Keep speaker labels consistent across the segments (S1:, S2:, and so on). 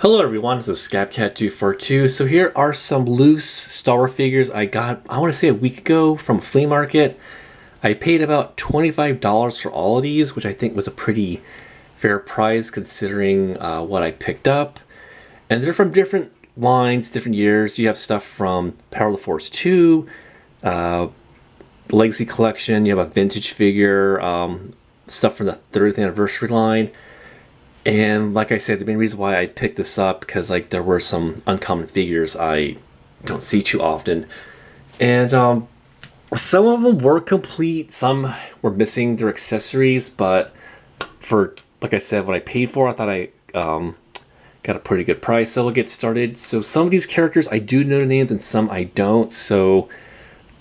S1: Hello everyone, this is ScabCat242. So here are some loose Star Wars figures I got, I want to say a week ago from a flea market. I paid about $25 for all of these, which I think was a pretty fair price considering what I picked up. And they're from different lines, different years. You have stuff from Power of the Force 2, Legacy Collection, you have a vintage figure, stuff from the 30th anniversary line. And like I said, the main reason why I picked this up because there were some uncommon figures I don't see too often, and some of them were complete, some were missing their accessories. But for, like I said, what I paid for, I thought I got a pretty good price. So we'll get started. So some of these characters I do know the names, and some I don't. So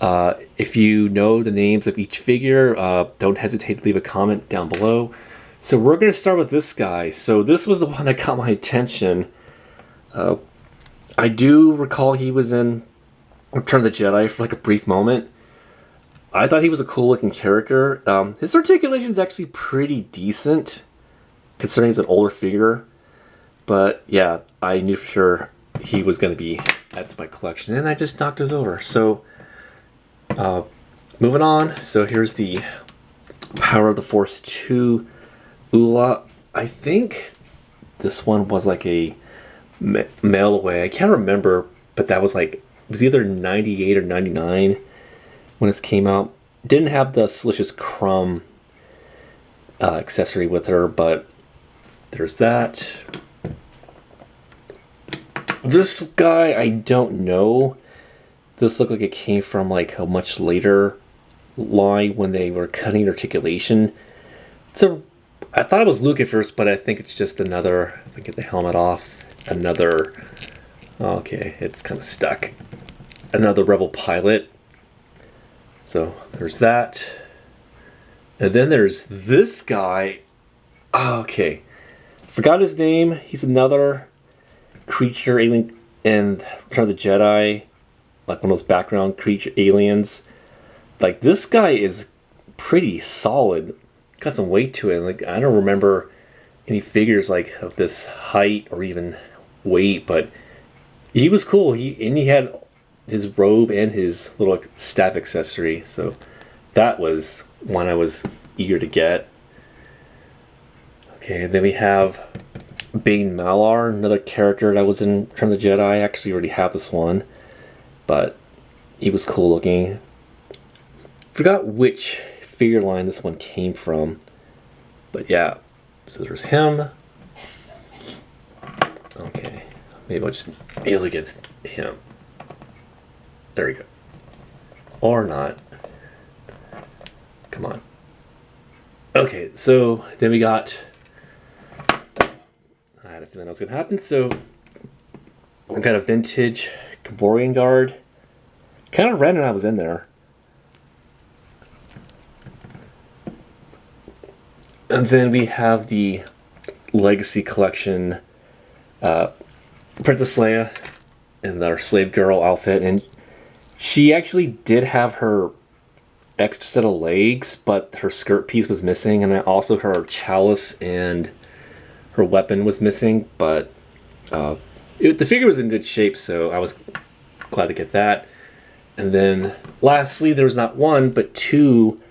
S1: if you know the names of each figure, don't hesitate to leave a comment down below. So we're going to start with this guy. So this was the one that caught my attention. I do recall he was in Return of the Jedi for like a brief moment. I thought he was a cool looking character. His articulation is actually pretty decent, considering he's an older figure. But yeah, I knew for sure he was going to be added to my collection, and I just knocked those over. So moving on. So here's the Power of the Force 2 Ula. I think this one was like a mail away. I can't remember, but that was like, it was either 98 or 99 when this came out. Didn't have the Silicious Crumb accessory with her, but there's that. This guy, I don't know. This looked like it came from like a much later line when they were cutting articulation. I thought it was Luke at first, but I think it's just another, if I get the helmet off, another, okay, it's kind of stuck. Another Rebel pilot. So there's that. And then there's this guy. Okay. Forgot his name. He's another creature alien in Return of the Jedi. Like one of those background creature aliens. Like, this guy is pretty solid. Got some weight to it. Like, I don't remember any figures like of this height or even weight, but he was cool. He had his robe and his little staff accessory, so that was one I was eager to get. Okay, then we have Bane Malar, another character that was in Return of the Jedi. I actually already have this one, but he was cool looking. Forgot which figure line this one came from, but yeah, so there's him. Okay, maybe I'll just nail against him. There we go. Or not. Come on. Okay, so then we got, I had a feeling that was gonna happen. So I got a vintage Gaborian guard. Kind of random I was in there. And then we have the Legacy Collection Princess Leia in their slave girl outfit. And she actually did have her extra set of legs, but her skirt piece was missing. And then also her chalice and her weapon was missing. But the figure was in good shape, so I was glad to get that. And then lastly, there was not one, but two.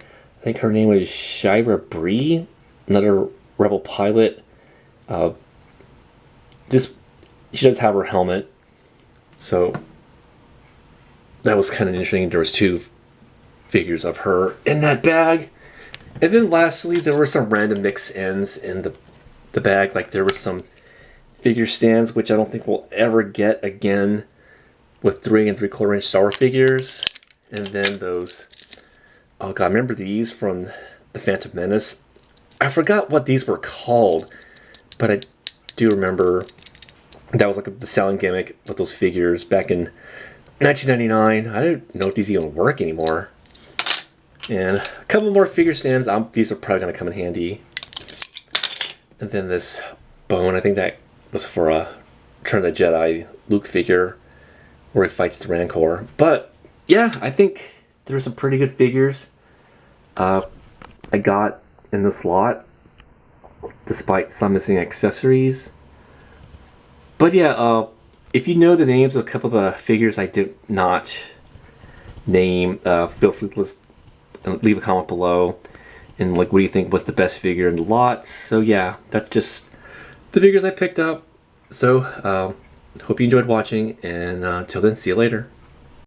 S1: I think her name was Shira Bree. Another Rebel pilot. She does have her helmet, so that was kind of interesting. There was two figures of her in that bag, and then lastly, there were some random mix-ins in the bag. Like, there were some figure stands, which I don't think we'll ever get again with 3 3/4 inch Star Wars figures, and then those. Oh god, remember these from the Phantom Menace? I forgot what these were called, but I do remember that was like the selling gimmick with those figures back in 1999. I don't know if these even work anymore. And a couple more figure stands. These are probably going to come in handy. And then this bone, I think that was for a Return of the Jedi Luke figure where he fights the Rancor. But yeah, I think there's some pretty good figures I got in this lot, despite some missing accessories. But yeah, if you know the names of a couple of the figures I did not name, feel free to leave a comment below. And like, what do you think was the best figure in the lot? So yeah, that's just the figures I picked up. So hope you enjoyed watching, and until then, see you later.